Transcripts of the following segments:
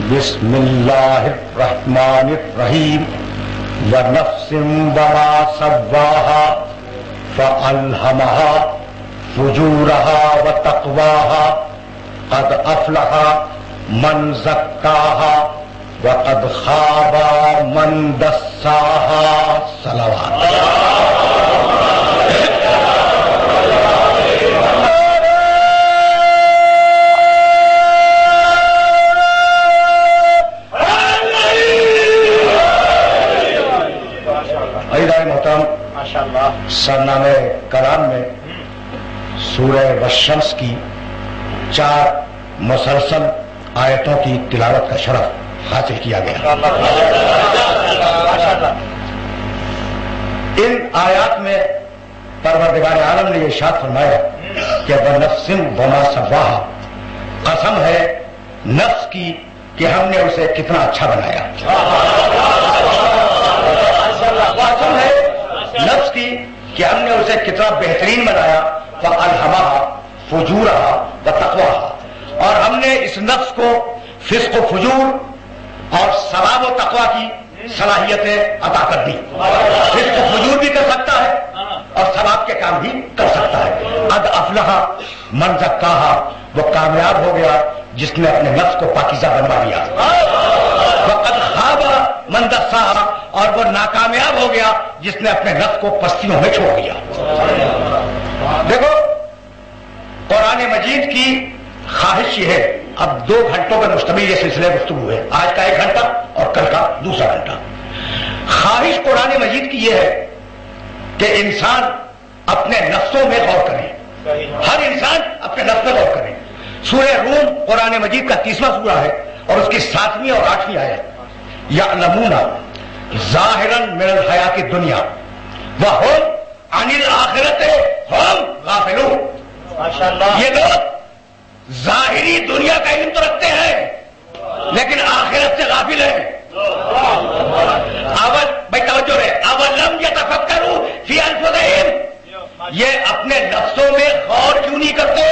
بسم اللہ الرحمن الرحیم ونفس وما سواها فألهمها فجورها وتقواها قد أفلح من زكاها وقد خاب من دساها صلوات سرنامہ کلام میں سورہ والشمس کی 4 مسلسل آیتوں کی تلاوت کا شرف حاصل کیا گیا۔ ان آیات میں پروردگار عالم نے یہ ارشاد فرمایا کہ بنفس وما سواہا، قسم ہے نفس کی کہ ہم نے اسے کتنا اچھا بنایا، قسم ہے نفس کی کہ ہم نے اسے کتنا بہترین بنایا، فَأَلْهَمَهَا فُجُورَهَا وَتَقْوَاهَا، اور ہم نے اس نفس کو فسق و فجور اور ثواب و تقوی کی صلاحیتیں عطا کر دی۔ فسق و فجور بھی کر سکتا ہے اور ثواب کے کام بھی کر سکتا ہے۔ قد افلح من زکاها، وہ کامیاب ہو گیا جس نے اپنے نفس کو پاکیزہ بنوا لیا۔ وقد خاب من دساها، اور وہ ناکامیاب ہو گیا جس نے اپنے نفس کو پستیوں میں چھوڑ دیا۔ دیکھو قرآن مجید کی خواہش یہ ہے، اب 2 گھنٹوں پر مشتمل یہ سلسلہ گفتگو ہے، آج کا 1 گھنٹہ اور کل کا دوسرا گھنٹہ۔ خواہش قرآن مجید کی یہ ہے کہ انسان اپنے نفسوں میں غور کرے، ہر انسان اپنے نفس میں غور کرے۔ سورہ روم قرآن مجید کا 30واں سورہ ہے اور اس کی 7ویں اور 8ویں آیت، یعلمون ظاہرا من الحیات الدنیا وہم عن الآخرۃ ہم غافلون۔ یہ لوگ ظاہری دنیا کا علم تو رکھتے ہیں لیکن آخرت سے غافل ہیں۔ اول بھائی توجہ ہے، اولم یتفکروا فی انفسہم، یہ اپنے نفسوں میں غور کیوں نہیں کرتے؟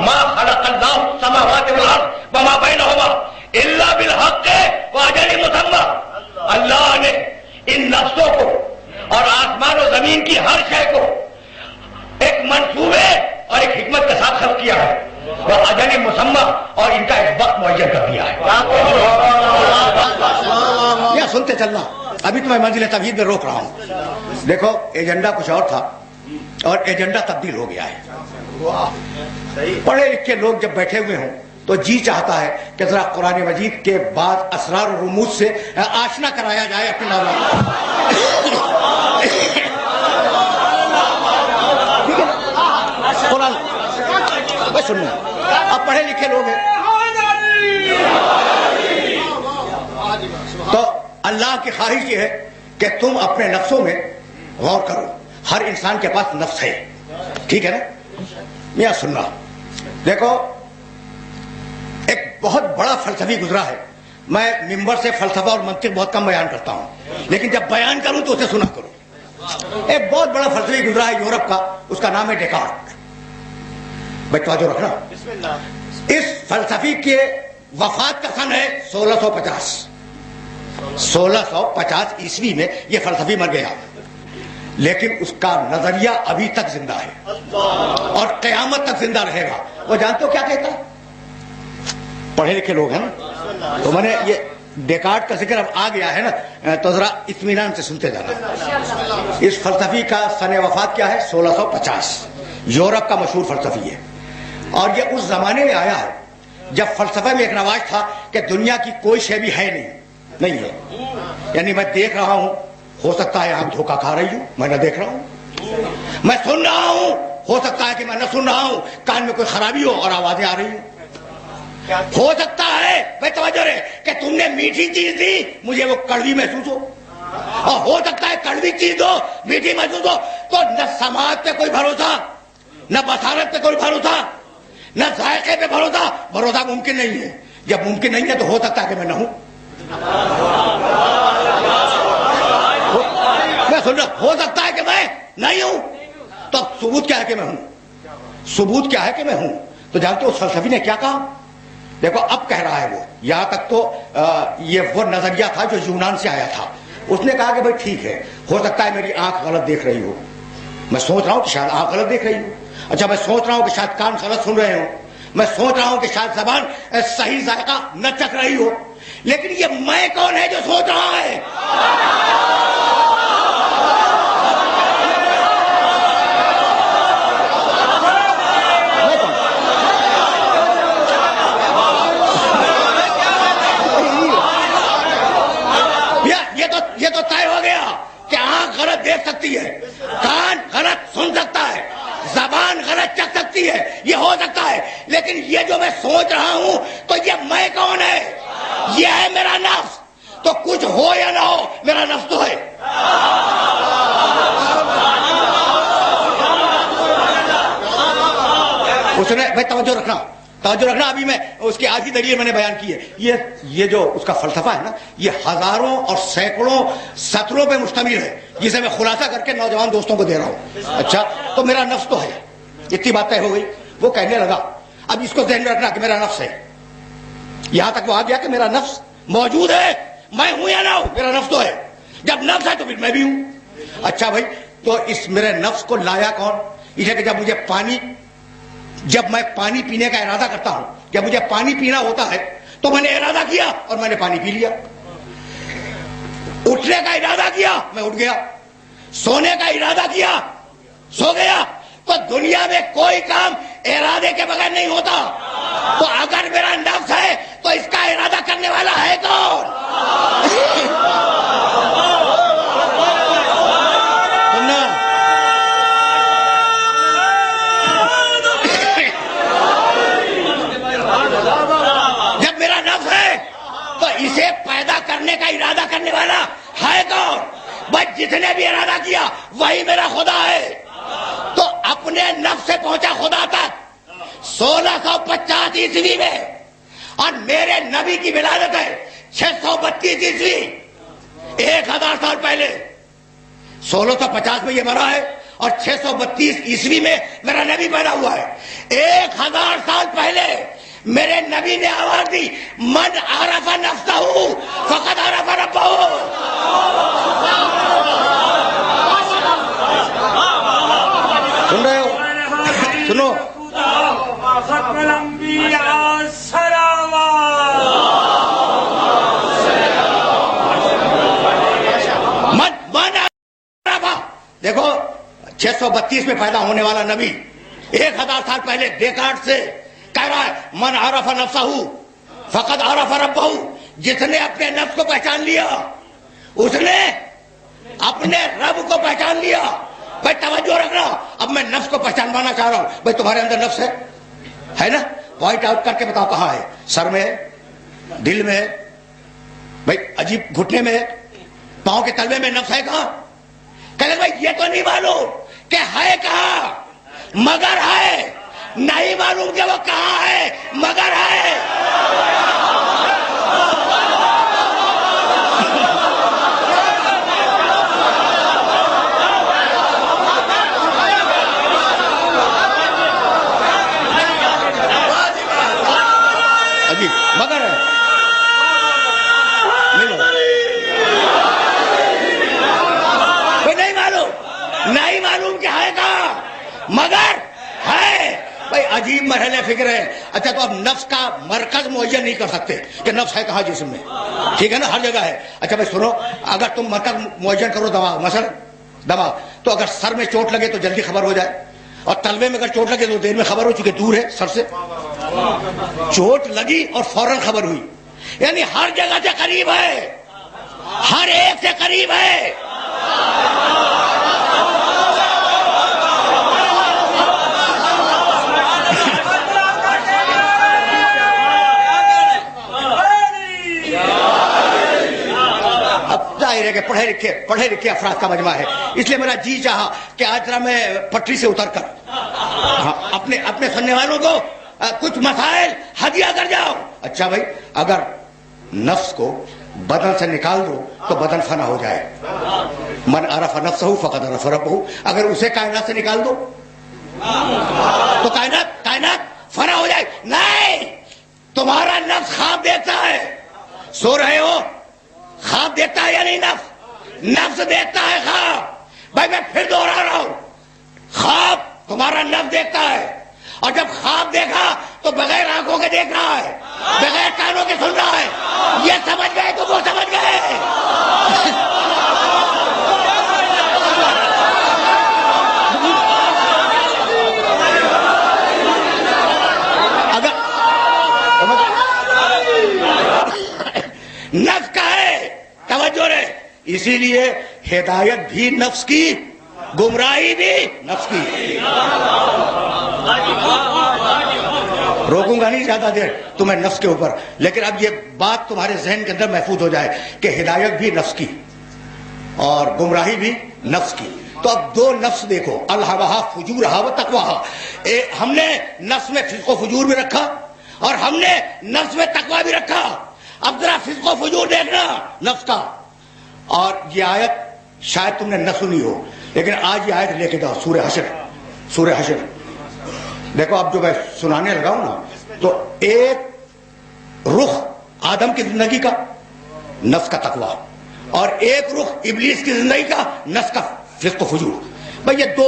ما خلق اللہ السماوات والارض وما بینہما الا بالحق واجل مسمى، اللہ نے ان نفسوں کو اور آسمان و زمین کی ہر شے کو ایک منصوبے اور ایک حکمت کے ساتھ خلق کیا ہے، وہ اجل مسمى، اور ان کا ایک وقت معین کر دیا ہے۔ یا سنتے چلنا، ابھی تو میں منزل تمہید میں روک رہا ہوں۔ دیکھو ایجنڈا کچھ اور تھا اور ایجنڈا تبدیل ہو گیا ہے۔ پڑھے لکھے لوگ جب بیٹھے ہوئے ہوں تو جی چاہتا ہے کہ ذرا قرآن مجید کے بعد اسرار و رموز سے آشنا کرایا جائے اپنے نام۔ ٹھیک ہے نا، قرآن بھائی سننا، اب پڑھے لکھے لوگ ہیں تو اللہ کی خواہش یہ ہے کہ تم اپنے نفسوں میں غور کرو۔ ہر انسان کے پاس نفس ہے، ٹھیک ہے نا؟ یا سننا، دیکھو ایک بہت بڑا فلسفی گزرا ہے۔ میں ممبر سے فلسفہ اور منطق بہت کم بیان کرتا ہوں، لیکن جب بیان کروں تو اسے سنا کرو۔ ایک بہت بڑا فلسفی گزرا ہے یورپ کا، اس کا نام ہے ڈیکارٹ۔ بھائی توجہ رکھنا، اس فلسفی کے وفات کا سن ہے 1650۔ 1650 عیسوی میں یہ فلسفی مر گیا، لیکن اس کا نظریہ ابھی تک زندہ ہے اور قیامت تک زندہ رہے گا۔ وہ جانتے ہو کیا کہتا ہے؟ پڑھے لکھے لوگ ہیں نا، تو میں نے یہ ڈیکارٹ کا ذکر اب آ گیا ہے نا تو ذرا اطمینان سے سنتے جانا۔ اس فلسفی کا سن وفات کیا ہے؟ 1650۔ یورپ کا مشہور فلسفی ہے، اور یہ اس زمانے میں آیا ہے جب فلسفے میں ایک رواج تھا کہ دنیا کی کوئی شے بھی ہے نہیں ہے، یعنی میں دیکھ رہا ہوں، ہو سکتا ہے آنکھ دھوکہ کھا رہی ہوں، میں نہ دیکھ رہا ہوں، میں سن رہا ہوں، ہو سکتا ہے کہ میں نہ سن رہا ہوں، کان میں کوئی خرابی ہو اور آوازیں آ رہی ہوں، ہو سکتا ہے میں توجہ رہے کہ تم نے میٹھی چیز دی مجھے وہ کڑوی محسوس ہو، اور ہو سکتا ہے کڑوی چیز دو میٹھی محسوس ہو۔ تو نہ سماعت پہ کوئی بھروسہ، نہ بصارت پہ کوئی بھروسہ، نہ ذائقے پہ بھروسہ ممکن نہیں ہے۔ جب ممکن نہیں ہے تو ہو سکتا ہے کہ میں نہ ہوں۔ میں سن رہا ہو سکتا ہے کہ میں نہیں ہوں، تو ثبوت کیا ہے کہ میں ہوں؟ ثبوت کیا ہے کہ میں ہوں؟ تو جانتے ہو فلسفی نے کیا کہا؟ دیکھو اب کہہ رہا ہے وہ, یہاں تک تو یہ وہ نظریہ تھا جو یونان سے آیا تھا. اس نے کہا کہ بھائی ٹھیک ہے, ہو سکتا ہے میری آنکھ غلط دیکھ رہی ہو, میں سوچ رہا ہوں کہ شاید آنکھ غلط دیکھ رہی ہو, اچھا میں سوچ رہا ہوں کہ شاید کان غلط سن رہے ہو, میں سوچ رہا ہوں کہ شاید زبان صحیح ذائقہ نہ چکھ رہی ہو, لیکن یہ میں کون ہے جو سوچ رہا ہے؟ یہ تو طے ہو گیا کہ آنکھ غلط دیکھ سکتی ہے, کان غلط سن سکتا ہے, زبان غلط چکھ سکتی ہے, یہ ہو سکتا ہے, لیکن یہ جو میں سوچ رہا ہوں تو یہ میں کون ہے؟ یہ ہے میرا نفس. تو کچھ ہو یا نہ ہو میرا نفس تو ہے. اس نے بھائی توجہ رکھنا, ابھی میں اس کی آدھی دلیل میں نے بیان کی ہے. یہ جو اس کا فلسفہ ہے نا, یہ ہزاروں اور سینکڑوں سطروں پہ مشتمل ہے, جسے میں خلاصہ کر کے نوجوان دوستوں کو دے رہا ہوں. اچھا تو میرا نفس تو ہے, اتنی بات طے ہو گئی. وہ کہنے لگا اب اس کو ذہن میں رکھنا کہ میرا نفس ہے. یہاں تک وہ آ گیا کہ میرا نفس موجود ہے, میں ہوں یا نہ ہوں میرا نفس تو ہے. جب نفس ہے تو پھر میں بھی ہوں. اچھا بھائی تو اس میرے نفس کو لایا کون؟ اسے کہ جب میں پانی پینے کا ارادہ کرتا ہوں, جب مجھے پانی پینا ہوتا ہے تو میں نے ارادہ کیا اور میں نے پانی پی لیا. اٹھنے کا ارادہ کیا, میں اٹھ گیا. سونے کا ارادہ کیا, سو گیا. تو دنیا میں کوئی کام ارادے کے بغیر نہیں ہوتا. تو اگر میرا نفس ہے تو اس کا ارادہ کرنے والا ہے کون؟ جب میرا نفس ہے تو اسے پیدا کرنے کا ارادہ کرنے والا ہے کون؟ بس جس نے بھی ارادہ کیا وہی میرا خدا ہے. تو اپنے نفس سے پہنچا خدا تک 1650 عیسوی میں, اور میرے نبی کی ولادت ہے 632 عیسوی, 1000 سال پہلے. 1650 میں یہ مرا ہے اور 632 عیسوی میں میرا نبی پیدا ہوا ہے. 1000 سال پہلے میرے نبی نے آواز دی, من عرف نفسہ فقد عرف ربہ. سن رہے ہو؟ سنو. دیکھو 632 میں پیدا ہونے والا نبی 1000 سال پہلے ڈیکارڈ سے کہہ رہا ہے من عرف نفسہ فقد عرف ربہ. جس نے اپنے نفس کو پہچان لیا اس نے اپنے رب کو پہچان لیا. بھائی توجہ رکھنا, اب میں نفس کو پہچانوانا چاہ رہا ہوں. بھائی تمہارے اندر نفس ہے نا؟ پوائنٹ آؤٹ کر کے بتاؤ کہاں ہے؟ سر میں, دل میں, بھائی عجیب گھٹنے میں, پاؤں کے تلوے میں نفس ہے کہاں؟ کہتے بھائی یہ تو نہیں معلوم کہ ہے کہاں, مگر ہے. نہیں معلوم کہ وہ کہاں ہے مگر ہے. مگر ہے, نہیں معلوم کہ ہے کہاں مگر ہے. بھائی عجیب مرحلے فکر ہے. اچھا تو اب نفس کا مرکز معین نہیں کر سکتے کہ نفس ہے کہاں جسم میں, ٹھیک ہے نا, ہر جگہ ہے. اچھا بھائی سنو, اگر تم مرکز معین کرو دماغ, مثلا دماغ, تو اگر سر میں چوٹ لگے تو جلدی خبر ہو جائے, اور تلوے میں اگر چوٹ لگے تو دیر میں خبر ہو, چونکہ دور ہے سر سے. چوٹ لگی اور فوراً خبر ہوئی, یعنی ہر جگہ سے قریب ہے, ہر ایک سے قریب ہے. ظاہر ہے کہ پڑھے لکھے افراد کا مجمع ہے, اس لیے میرا جی چاہا کہ آج ذرا میں پٹری سے اتر کر اپنے سننے والوں کو کچھ مسائل ہدیہ کر جاؤ. اچھا بھائی, اگر نفس کو بدن سے نکال دو تو بدن فنا ہو جائے. من عرف نفسہ فقد عرف ربہ. اگر اسے کائنات سے نکال دو تو کائنات فنا ہو جائے. نہیں, تمہارا نفس خواب دیکھتا ہے. سو رہے ہو, خواب دیکھتا ہے یا نہیں؟ نفس دیکھتا ہے خواب. بھائی میں پھر دوہرا رہا ہوں, خواب تمہارا نفس دیکھتا ہے, اور جب خواب دیکھا تو بغیر آنکھوں کے دیکھ رہا ہے, بغیر کانوں کے سن رہا ہے. یہ سمجھ گئے تو وہ سمجھ گئے. نفس کا ہے, توجہ رہے. اسی لیے ہدایت بھی نفس کی, گمراہی بھی نفس کی. روکوں گا نہیں زیادہ دیر تمہیں نفس کے اوپر, لیکن اب یہ بات تمہارے ذہن کے اندر محفوظ ہو جائے کہ ہدایت بھی نفس کی اور گمراہی بھی نفس کی. تو اب دو نفس دیکھو, الہواہا فجورہا و تقواہا. ہم نے نفس میں فسق و فجور بھی رکھا اور ہم نے نفس میں تقوی بھی رکھا. اب ذرا فسق و فجور دیکھنا نفس کا. اور یہ آیت شاید تم نے نہ سنی ہو, لیکن آج یہ آیت لے کے جاؤ, سورہ حشر. سورہ حشر دیکھو, اب جو میں سنانے لگا ہوں نا, تو ایک رخ آدم کی زندگی کا نفس کا تقوی, اور ایک رخ ابلیس کی زندگی کا نفس کا فسق و فجور. بھائی یہ دو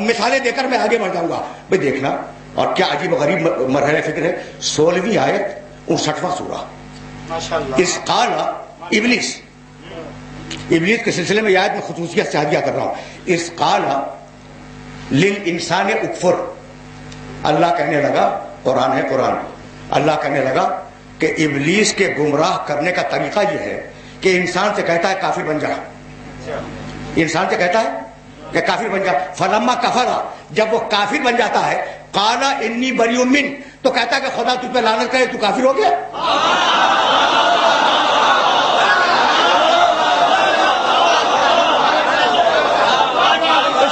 مثالیں دے کر میں آگے بڑھ جاؤں گا. بھائی دیکھنا, اور کیا عجیب و غریب مرحلہ فکر ہے. 16ویں آیت 59واں سورہ. اس قال ابلیس کے سلسلے میں آیت میں خصوصیت سے کر رہا ہوں. اس قال للانسان اکفر, اللہ کہنے لگا, قرآن ہے قرآن, اللہ کہنے لگا کہ ابلیس کے گمراہ کرنے کا طریقہ یہ ہے کہ انسان سے کہتا ہے کافر بن جا. انسان سے کہتا ہے کہ کافر بن جا. فلما کفر, جب وہ کافر بن جاتا ہے, قال انی بریء من, تو کہتا ہے کہ خدا تجھ پہ لعنت کرے, تو کافر ہو گیا.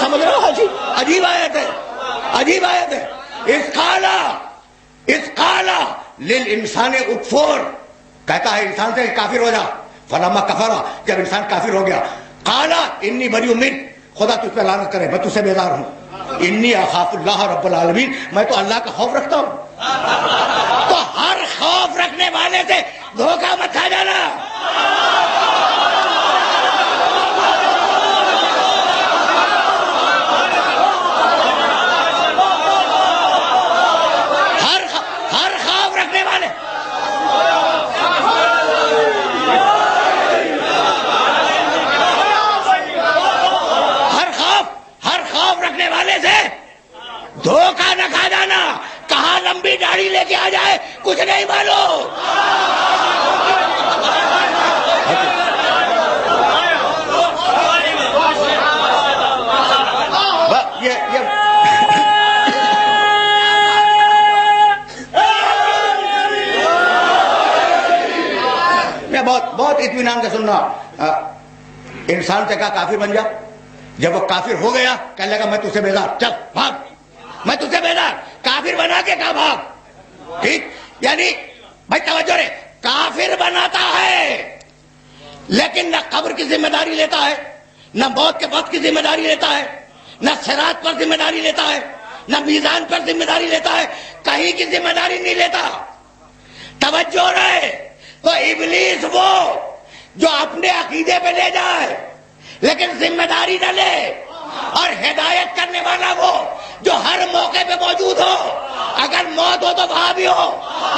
سمجھ رہے ہو؟ عجیب آیت ہے, عجیب آیت ہے. اس قالا للانسان اکفر, کہتا ہے انسان سے کافر ہو جا. فلما کفر, جب انسان کافر ہو گیا, قالا انی بریء من, خدا تجھ پہ لعنت کرے, میں تجھ سے بیزار ہوں. انی اخاف اللہ رب العالمین, میں تو اللہ کا خوف رکھتا ہوں. تو ہر خوف رکھنے والے سے دھوکہ مت کھا جانا. ہر خوف رکھنے والے, ہر خوف رکھنے والے سے دھوکہ نہ کھا جانا. کہاں لمبی داڑھی لے کے آ جائے کچھ نہیں معلوم. میں بہت اطمینان سے سننا. انسان سے کہا کافر بن جا, جب وہ کافر ہو گیا کہنے لگا میں تجھ سے بیزار, چل بھاگ, میں تجھ سے بیزار. کافر بنا کے کہا بھاگ. ٹھیک, یعنی بھائی توجہ رہے, کافر بناتا ہے لیکن نہ قبر کی ذمہ داری لیتا ہے, نہ موت کے وقت کی ذمہ داری لیتا ہے, نہ صراط پر ذمہ داری لیتا ہے, نہ میزان پر ذمہ داری لیتا ہے, کہیں کی ذمہ داری نہیں لیتا. توجہ رہے. تو ابلیس وہ جو اپنے عقیدے پہ لے جائے لیکن ذمہ داری نہ لے, اور ہدایت کرنے والا وہ جو ہر موقع پہ موجود ہو. اگر موت ہو تو وہاں بھی ہو,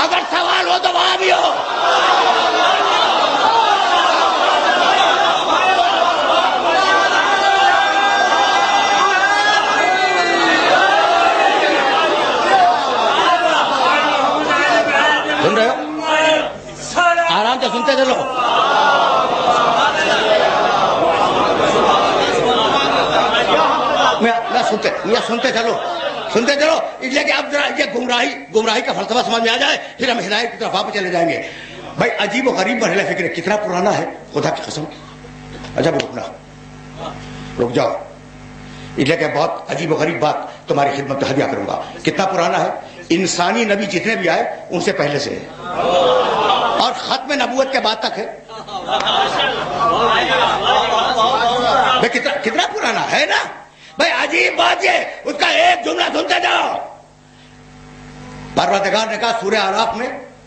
اگر سوال ہو تو وہاں بھی ہو. سن رہے ہو؟ آرام سے سنتے چلو. سنتے چلو, اس لیے کہ اب ذرا یہ گمراہی کا فلسفہ سمجھ میں آ جائے, پھر ہم ہدایت کی طرف واپس چلے جائیں گے. بھائی عجیب و غریب مرحلہ فکر ہے, کتنا پرانا ہے خدا کی قسم. اچھا رکنا, رک جاؤ, اس لیے کہ بہت عجیب و غریب بات تمہاری خدمت میں ہدیہ کروں گا. کتنا پرانا ہے؟ انسانی نبی جتنے بھی آئے ان سے پہلے سے ہے, اور ختم نبوت کے بعد تک ہے. کتنا پرانا ہے نا بھائی. عجیب بات یہ, اس کا ایک جملہ سنتے جاؤ. پروردگار نے کہا سورہ اعراف میں